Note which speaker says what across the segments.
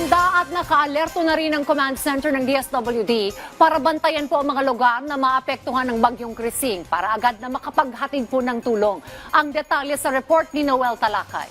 Speaker 1: Handa at nakaalerto na rin ang command center ng DSWD para bantayan po ang mga lugar na maapektuhan ng bagyong Krising para agad na makapaghatid po ng tulong. Ang detalye sa report ni Noel Talakay.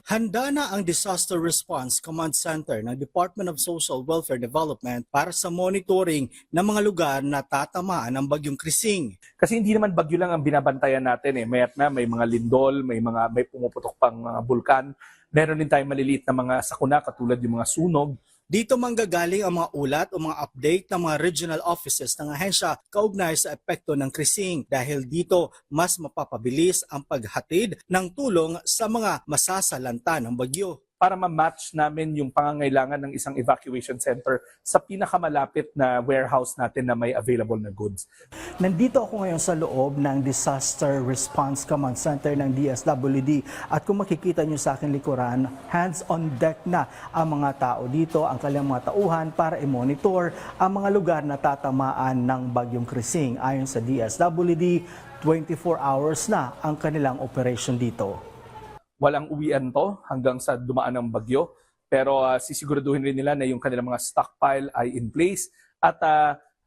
Speaker 2: Handa na ang Disaster Response Command Center ng Department of Social Welfare Development para sa monitoring ng mga lugar na tatamaan ng bagyong Krising.
Speaker 3: Kasi hindi naman bagyo lang ang binabantayan natin eh. Maya't na may mga lindol, may pumuputok pang mga bulkan. Meron din tayong maliliit na mga sakuna katulad yung mga sunog.
Speaker 2: Dito manggagaling ang mga ulat o mga update ng mga regional offices ng ahensya kaugnay sa epekto ng Krising dahil dito mas mapapabilis ang paghatid ng tulong sa mga masasalanta ng bagyo.
Speaker 3: Para ma-match namin yung pangangailangan ng isang evacuation center sa pinakamalapit na warehouse natin na may available na goods.
Speaker 4: Nandito ako ngayon sa loob ng Disaster Response Command Center ng DSWD at kung makikita nyo sa aking likuran, hands on deck na ang mga tao dito, ang kanilang mga tauhan para i-monitor ang mga lugar na tatamaan ng bagyong Krising. Ayon sa DSWD, 24 hours na ang kanilang operation dito.
Speaker 3: Walang uwian to hanggang sa dumaan ng bagyo. Pero sisiguraduhin rin nila na yung kanilang mga stockpile ay in place at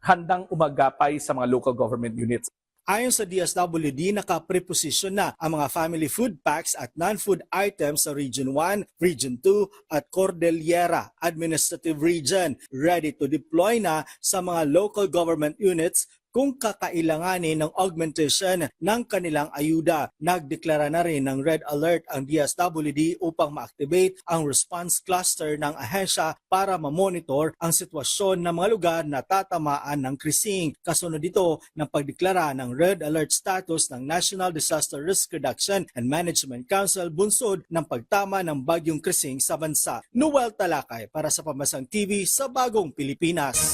Speaker 3: handang umagapay sa mga local government units.
Speaker 2: Ayon sa DSWD, naka-preposition na ang mga family food packs at non-food items sa Region 1, Region 2 at Cordillera Administrative Region. Ready to deploy na sa mga local government units kung kakailanganin ng augmentation ng kanilang ayuda. Nagdeklara na rin ng Red Alert ang DSWD upang ma-activate ang response cluster ng ahensya para ma-monitor ang sitwasyon ng mga lugar na tatamaan ng Krising. Kasunod dito ng pagdeklara ng Red Alert status ng National Disaster Risk Reduction and Management Council bunsod ng pagtama ng bagyong Krising sa bansa. Noel Talakay para sa Pambansang TV sa Bagong Pilipinas.